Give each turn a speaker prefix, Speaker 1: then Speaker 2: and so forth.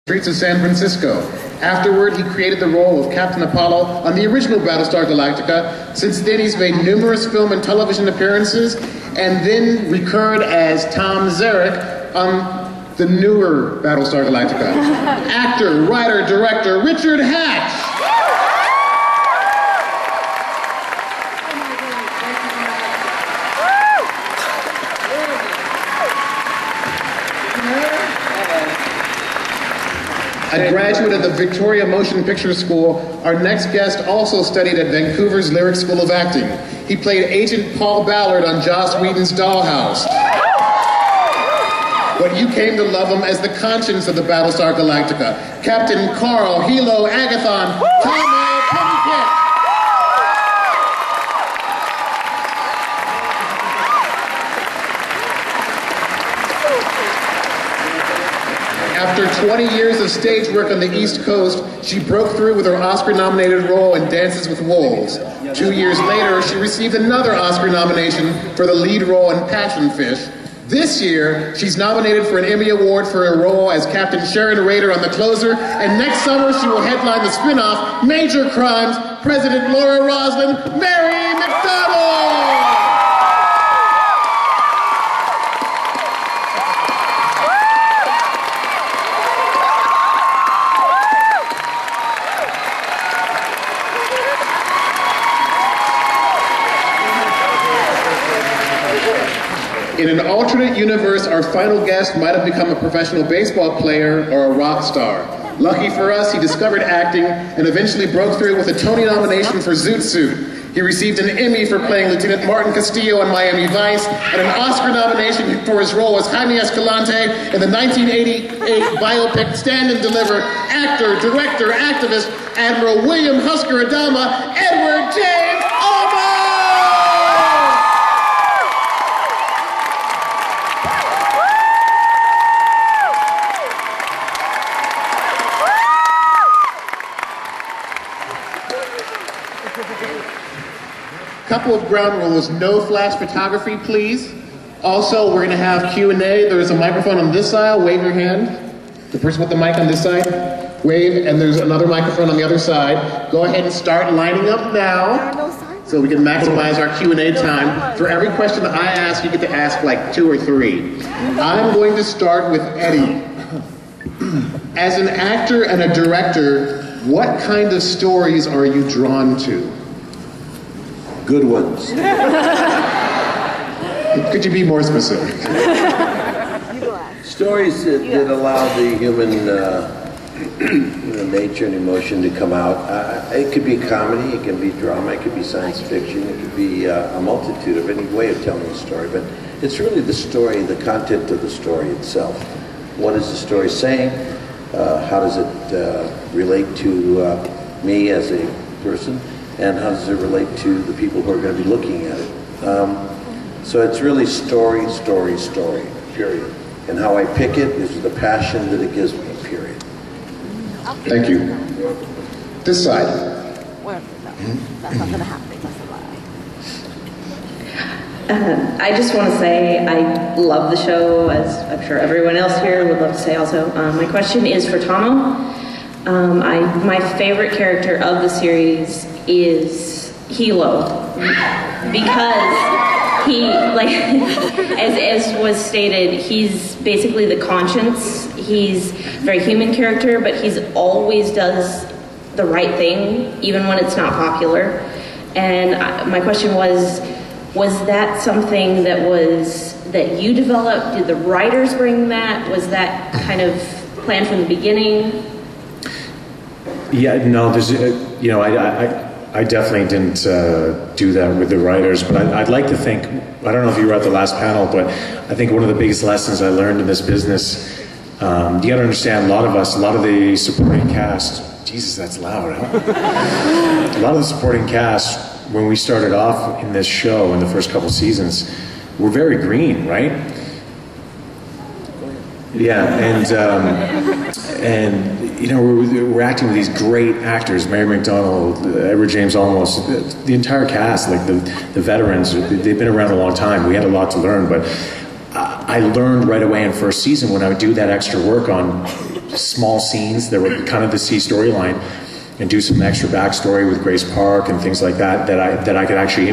Speaker 1: Streets of San Francisco. Afterward, he created the role of Captain Apollo on the original Battlestar Galactica. Since then, he's made numerous film and television appearances, and then recurred as Tom Zarek on the newer Battlestar Galactica. Actor, writer, director, Richard Hatch. A graduate of the Victoria Motion Picture School, our next guest also studied at Vancouver's Lyric School of Acting. He played Agent Paul Ballard on Joss Whedon's Dollhouse. But you came to love him as the conscience of the Battlestar Galactica, Captain Carl Hilo Agathon Tommy Pennykick. After 20 years of stage work on the East Coast, she broke through with her Oscar-nominated role in Dances with Wolves. 2 years later, she received another Oscar nomination for the lead role in Passion Fish. This year, she's nominated for an Emmy Award for her role as Captain Sharon Rader on The Closer, and next summer she will headline the spin-off Major Crimes, President Laura Roslin, Mary McDonald! In an alternate universe, our final guest might have become a professional baseball player or a rock star. Lucky for us, he discovered acting and eventually broke through with a Tony nomination for Zoot Suit. He received an Emmy for playing Lieutenant Martin Castillo on Miami Vice, and an Oscar nomination for his role as Jaime Escalante in the 1988 biopic Stand and Deliver. Actor, director, activist, Admiral William Husker Adama, Edward James Olmos! Couple of ground rules. No flash photography, please. Also, we're going to have Q&A. There's a microphone on this side. Wave your hand. The person with the mic on this side, wave, and there's another microphone on the other side. Go ahead and start lining up now so we can maximize our Q&A time. For every question I ask, you get to ask like 2 or 3. I'm going to start with Eddie. As an actor and a director, what kind of stories are you drawn to?
Speaker 2: Good ones.
Speaker 1: Could you be more specific?
Speaker 2: Stories that allow the human nature and emotion to come out. It could be comedy, it can be drama, it could be science fiction, it could be a multitude of any way of telling a story. But it's really the story, the content of the story itself. What is the story saying? How does it relate to me as a person? And how does it relate to the people who are going to be looking at it? So it's really story, story, story, period. And how I pick it is the passion that it gives me, period.
Speaker 1: Thank you. This side.
Speaker 3: Well, no, that's not going to happen. That's a lie.
Speaker 4: I just want to say I love the show, as I'm sure everyone else here would love to say also. My question is for Tomo. My favorite character of the series is Hilo, because he, like, as was stated, he's basically the conscience. He's a very human character, but he's always does the right thing, even when it's not popular. And my question was that something that you developed? Did the writers bring that? Was that kind of planned from the beginning?
Speaker 5: Yeah, no, there's, I definitely didn't do that with the writers, but I'd like to think, I don't know if you were at the last panel, but I think one of the biggest lessons I learned in this business, you gotta understand, a lot of the supporting cast, Jesus, that's loud, huh? A lot of the supporting cast, when we started off in this show in the first couple seasons, were very green, right? Yeah, and you know, we're acting with these great actors, Mary McDonald, Edward James Olmos, the entire cast, like the veterans, they've been around a long time. We had a lot to learn, but I learned right away in first season when I would do that extra work on small scenes that were kind of the C storyline, and do some extra backstory with Grace Park and things like that that I could actually